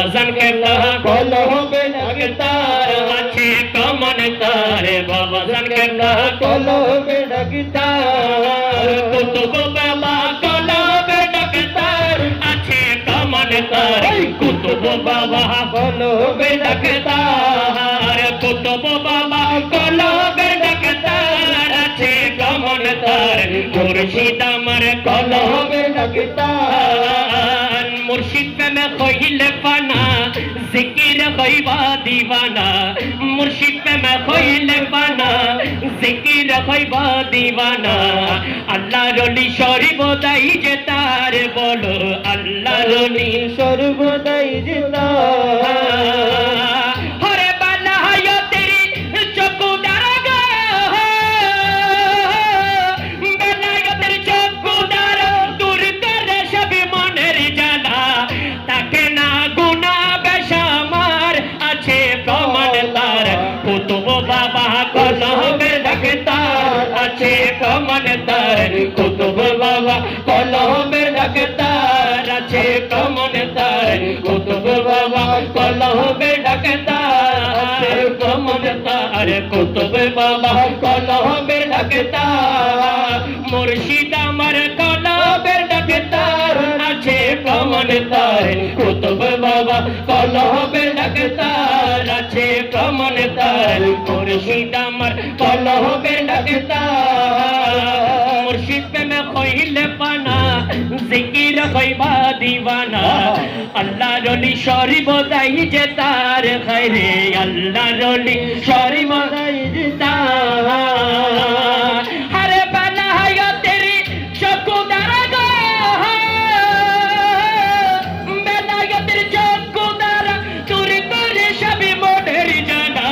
বাজান কেবলা কলবে ডাকতার আছে কমন তার বাজান কেবলা কলবে ডাকতার কুতুব বাবা কলবে ডাকতার আছে কমন তার কুতুব বাবা কলবে ডাকতার কুতুব বাবা কলবে ডাকতার আছে কমন তার মুর্শিদ আমার কলবে ডাকতার মুর্শিদ প্রেমে হইলে পানা জিকির হইবা দিবানা মুর্শিদ প্রেমে হইলে পানা জিকির হইবা দিবানা আল্লাহর ওলি সর্বদাই যে তার বলো আল্লাহর ওলি সর্বদাই যে তার হরে বালা হায় তেরি চকু দারগা বালা তেরি চকু দার দূর করে সব মনের জানা তাকে না গুনাহ বেশামার আছে প্রমাণ তার কুতুব বাবা কলবে ডাকতার আছে প্রমাণ তার কুতুব বাবা কলবে ডাকতার আছে প্রমাণ তার কুতুব বাবা কলবে ডাকতার আছে প্রমাণ তার কুতুব বাবা কলবে ডাকতার মুর্শিদ আমার কলবে ডাকতার আছে প্রমাণ তার কুতুব বাবা কলবে ডাকতার আছে প্রমাণ তার মুর্শিদ আমার কলবে ডাকতার মুর্শিদ প্রেমে হইলে পানা জিকির হইবা দিবানা আল্লাহর ওলি সর্বদাই যে তার খায়রে আল্লাহর ওলি সর্বদাই যে তার হরে বালা হায় তেরি চকু দারগা বেলায়তের চকু দারা দূর করে সব মনের জানা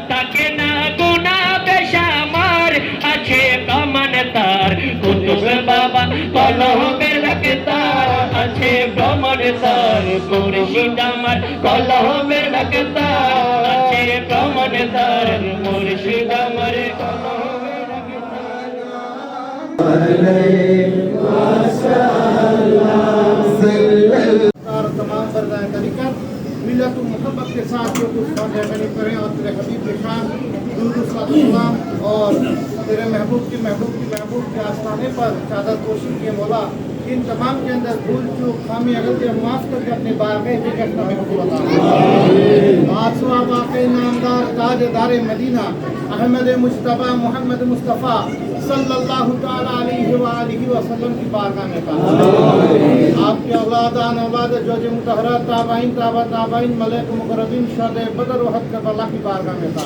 তাকে না গুনাহ বেশামার আছে প্রমাণ তার কুতুব বাবা কলবে ডাকতার আছে প্রমাণ তার মুর্শিদ আমার কলবে ডাকতার আছে প্রমাণ তার মুর্শিদ আমার কলবে ডাকতার तमाम बरदाए तरीक़त मिल्लत मोहब्बत के साथ जो कुछ फतह करें और तेरे हबीब के शान दुरूद सलाम और तेरे महबूब की आस्थाने पर चादर पोशी किए मौला इन तमाम के अंदर भूल चूक खामी गलतियाँ माफ़ करके अपने बारगाह में अपना महबूब अता आसवा वाक़ई नामदार ताजदार मदीना अहमद मुश्तबा मोहम्मद मुस्तफ़ा सल्लल्लाहु ताला अलैहि वसल्लम की बारगाह में था आपके औलादान औलाद जोजे मुतहरा ताबाइन ताबाइन मलक मुकर्रबीन शहदे बदर व हद करबला की बारगाह में था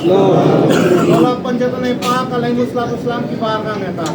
मौला पंजतन पाक अलैहिस्सलाम की बारगाह में था।